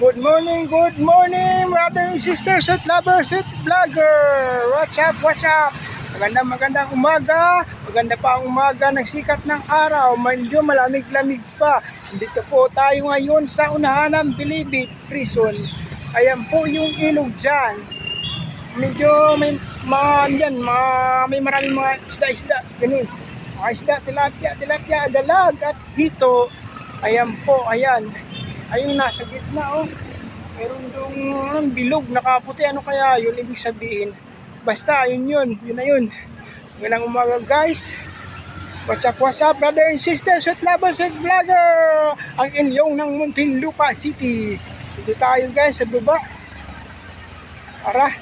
good morning, brother and sisters at lovers at vlogger. What's up? Magandang umaga. Maganda pa ang umaga ng sikat ng araw. Medyo malamig-lamig pa. Dito po tayo ngayon sa unahan ng Bilibid Prison. Ayan po yung ilog dyan. Medyo may may maraming mga isda-isda. Ganun. Mga isda, tilapia, dalag at hito. Ayan po, ayan. Ayun nasa gitna oh. Meron dong bilog nakaputi. Ano kaya yun ibig sabihin? Basta yun na yun. Magandang umaga guys. What's up brother and sisters at lovers at vlogger. Ang inyong ng Muntinlupa City. Dito tayo guys sa baba. Tara,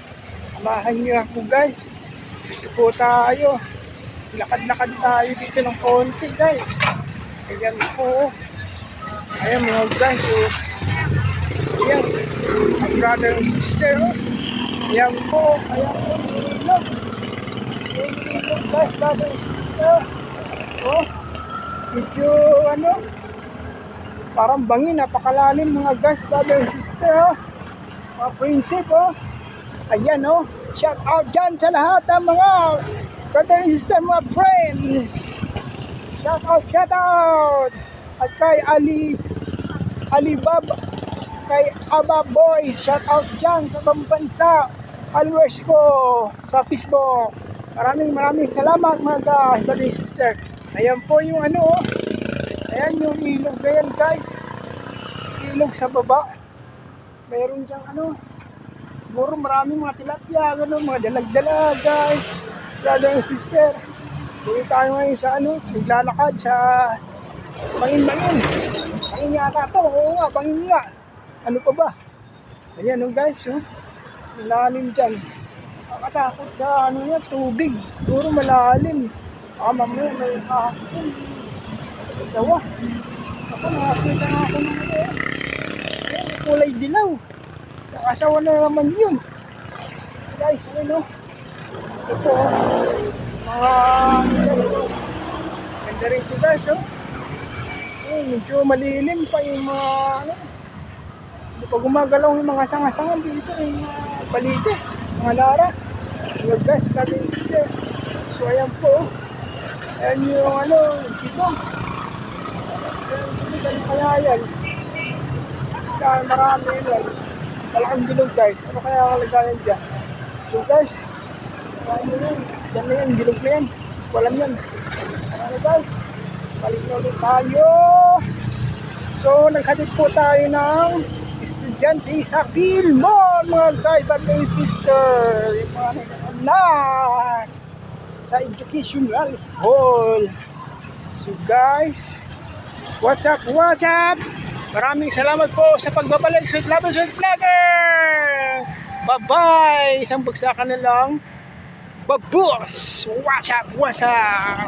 samahan niyo ako guys. Dito po tayo. Lakad-lakad tayo dito ng konti guys. Ayan po. Ayan mga guys, so, ayan, ang brother and sister, oh. Ayan po, ilog guys, brother and sister, oh, medyo, parang bangin, napakalalim mga guys, brother and sister, oh, mga prinsip, oh, ayan, oh, shout out dyan sa lahat ng mga brother and sister, mga friends, shout out, at kay Alibaba, kay Aba Boys, shout out dyan sa Bambansa, followers ko sa Facebook. Maraming salamat mga guys, brother and sister. Ayan po yung ayan yung ilog na yan guys, ilog sa baba. Mayroon dyang siguro maraming mga tilapia, mga dalag-dalag guys, brother and sister. Dito tayo ngayon sa naglalakad sa bangin yata to. Oo nga, bangin nga. Ano pa ba? Ayan guys, malalim dyan. Nakakatakot sa tubig. Siguro malalim. Mamaya may kahapon. Isawa. Ako nakakita nga ako ng kulay dilaw. Nakasawa na naman yun. Guys, ito po. Ganda rin ito guys, medyo malilim pa yung mga pag gumagalaw yung mga sangasangan dito yung balite, mga lara. Yung guys, lagi dito. So ayan po, ayan yung dito. Ayan kaya yan, basta marami yan, malaking bilog guys. Ano kaya kalagayan dyan? So guys, dyan na yan, bilog na yan, walang yan. Guys, balik na ulit tayo. So, naghatid po tayo ng estudyante sa Philmon, mga guys, brother and sister. Yung mga nag-anak sa educational school. So, guys, what's up? Maraming salamat po sa pagbabalik sa Labas with Vlogger. Bye-bye. Isang bagsakan na lang. Babos! What's up?